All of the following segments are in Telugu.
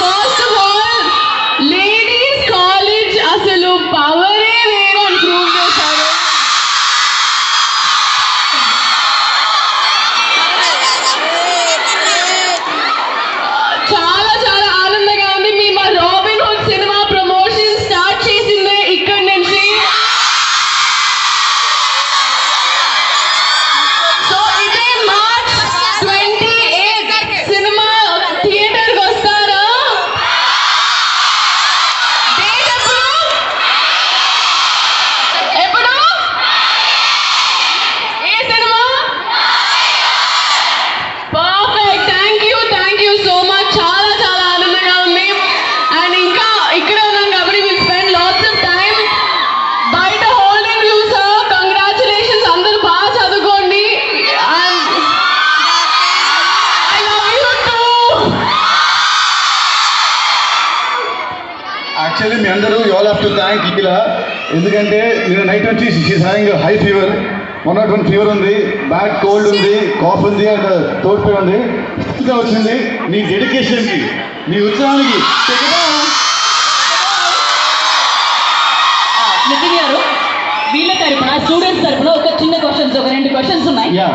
First of all ladies college అసలు పవరే వేరు అని ప్రూవ్ చేశారు. చాలా చాలా ఆనందంగా ఉంది. మీ మా robin hood cinema promotion start చేసిందే ఇక్కడి నుంచి. సో ఇదే మార్చ్ 28 సినిమా థియేటర్కి వస్తారా? డేట్ ఎప్పుడు? ఏ cinema? Perfect. Thank you so much. చాలా చాలా ఆనందంగా ఉంది. అండ్ ఇంకా ఇక్కడ ఉన్నాం కాబట్టి will spend lots of time. బయట హోల్డింగ్ యూ సార్. కంగ్రాచులేషన్స్. అందరూ బాగా చదువుకోండి. And I love you too. Actually మీ అందరూ you all have to thank ఇలా, ఎందుకంటే నేను నైట్ వచ్చి she's having high fever, 101 fever ఉంది, బ్యాక్ కోల్డ్ ఉంది, కాఫ్ ఉంది, అండ్ తోడ్పై ఉంది. ఇంకా వచ్చింది నీ డెడికేషన్కి, నీ ఉత్సాహానికి. నితిన్ గారు, వీళ్ళ తరపున స్టూడెంట్స్ తరపున ఒక చిన్న క్వశ్చన్స్, ఒక 2 క్వశ్చన్స్ ఉన్నాయి. యా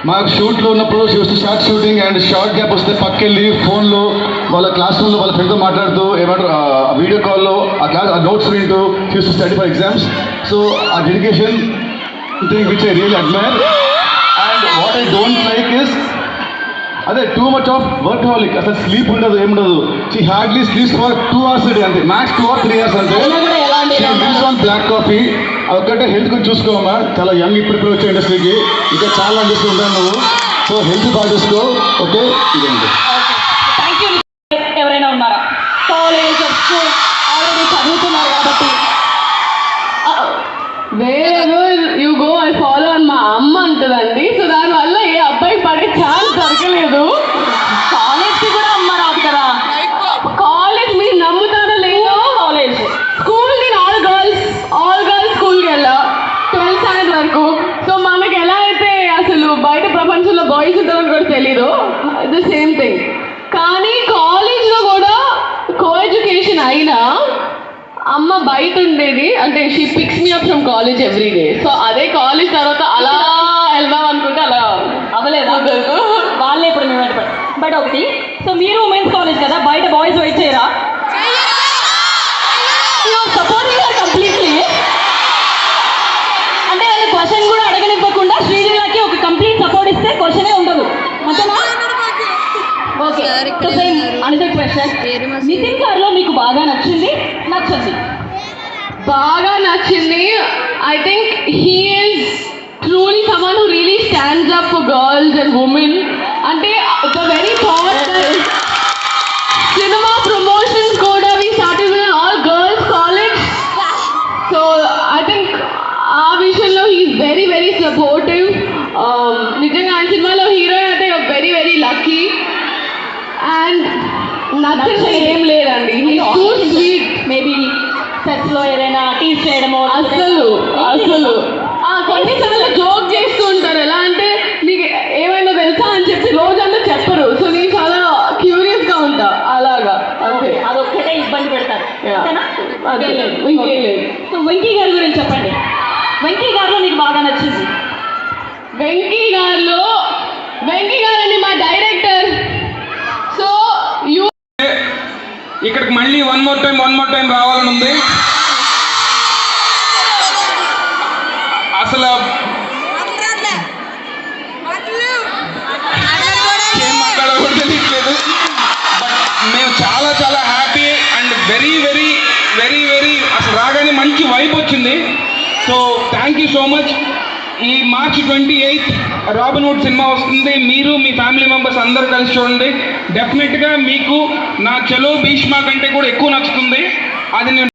మాకు షూట్లో ఉన్నప్పుడు start shooting and short gap వస్తే పక్కెళ్ళి ఫోన్లో వాళ్ళ క్లాస్ రూమ్లో వాళ్ళ ఫ్రెండ్తో మాట్లాడుతూ ఏమంటారు వీడియో కాల్లో ఆ నోట్స్ వింటూ used to study for exams. So ఆ dedication thing which I really admire. And what I don't like is అదే too much of workaholic. అసలు స్లీప్ ఉండదు, ఏముండదు. She hardly sleeps for 2 hours a day అంతే, మ్యాక్స్ 2 or 3 hours అంతే. బ్లాక్ కాఫీ ఒక్కటే హెల్త్ గురించి చూసుకోమా. చాలా యంగ్ ఇప్పుడు వచ్చే ఇండస్ట్రీకి, ఇంకా చాలా ఇండస్ట్రీ ఉంటాను నువ్వు. సో హెల్త్ బాగా చూసుకో. ఓకే, ఇదండి. Thank you. ఎవరైనా ఉన్నారా? కాలేజ్ స్కూల్ ఆల్రెడీ చదువుతున్నారు కాబట్టి wherever you go I follow అని మా అమ్మ అంటుందండి. సో దానివల్ల ఏ అబ్బాయి పడే ఛాన్స్ దొరకలేదు. కాలేజ్కి కూడా అమ్మ రాదు కదా. కాలేజ్ మీరు నమ్ముతారో లేదో, కాలేజ్ స్కూల్ నేను ఆల్ గర్ల్స్ స్కూల్కి వెళ్ళా 12th standard వరకు. సో మనకి ఎలా అయితే అసలు బయట ప్రపంచంలో బాయ్స్ ఉంటారని కూడా తెలీదు, ద సేమ్ థింగ్. కానీ కాలేజ్లో కూడా కో ఎడ్యుకేషన్ అయినా అమ్మ బయట ఉండేది. అంటే she picks me up from college every day. So అదే కాలేజ్ తర్వాత అలా వెళ్దాం అనుకుంటే అలా అవ్వలేదు. వాళ్ళే ఇప్పుడు మేము వెంట బట్ ఒకటి, సో మీరు ఉమెన్స్ కాలేజ్ కదా, బయట బాయ్స్ వెయిట్ చేయరా? Supporting completely. అంటే వాళ్ళు క్వశ్చన్ కూడా అడగనివ్వకుండా శ్రీలీలకి ఒక కంప్లీట్ సపోర్ట్ ఇస్తే క్వశ్చనే ఉండదు. అంతేనా? Okay. So same another question, Nitin గారిలో మీకు బాగా నచ్చింది? బాగా నచ్చింది. I think he is truly someone who really stands up for girls and women. అంటే the very thought cinema promotions కూడా we started with all girls college. So I think ఆ విషయంలో he is very very supportive. నిజంగా ఆ సినిమాలో హీరోయిన్ అంటే వెరీ వెరీ లక్కీ. అండ్ నచ్చే ఏం లేదండి, he is too sweet. Maybe సెట్స్లో ఏదైనా టీజ్ చేయడమో అసలు కొన్నిసార్లు జోక్ చేస్తూ ఉంటారు. ఎలా అంటే నీకు ఏమైనా తెలుసా అని చెప్పి రోజంతా చెప్పరు. సో నేను చాలా క్యూరియస్గా ఉంటా అలాగా. అంతే, అదొక్కటే ఇబ్బంది పెడతారు. ఇంకేం లేదు. సో వెంకీ గారి గురించి చెప్పండి. వెంకీ గారిలో మీకు బాగా నచ్చింది? వెంకీ గారండి మా డైరెక్టర్. సో ఇక్కడికి మళ్ళీ వన్ మోర్ టైం రావాలని ఉంది. అసలు ఏం మాట్లాడాలో కూడా తెలియట్లేదు. బట్ మేము చాలా చాలా happy and very very very very అసలు రాగానే మంచి వైబ్ వచ్చింది. So thank you so much. ఈ మార్చ్ 28 రాబిన్ హుడ్ సినిమా వస్తుంది. మీరు మీ ఫ్యామిలీ మెంబర్స్ అందరూ కలిసి చూడండి. డెఫినెట్గా మీకు నా చలో భీష్మ కంటే కూడా ఎక్కువ నచ్చుతుంది. అది నేను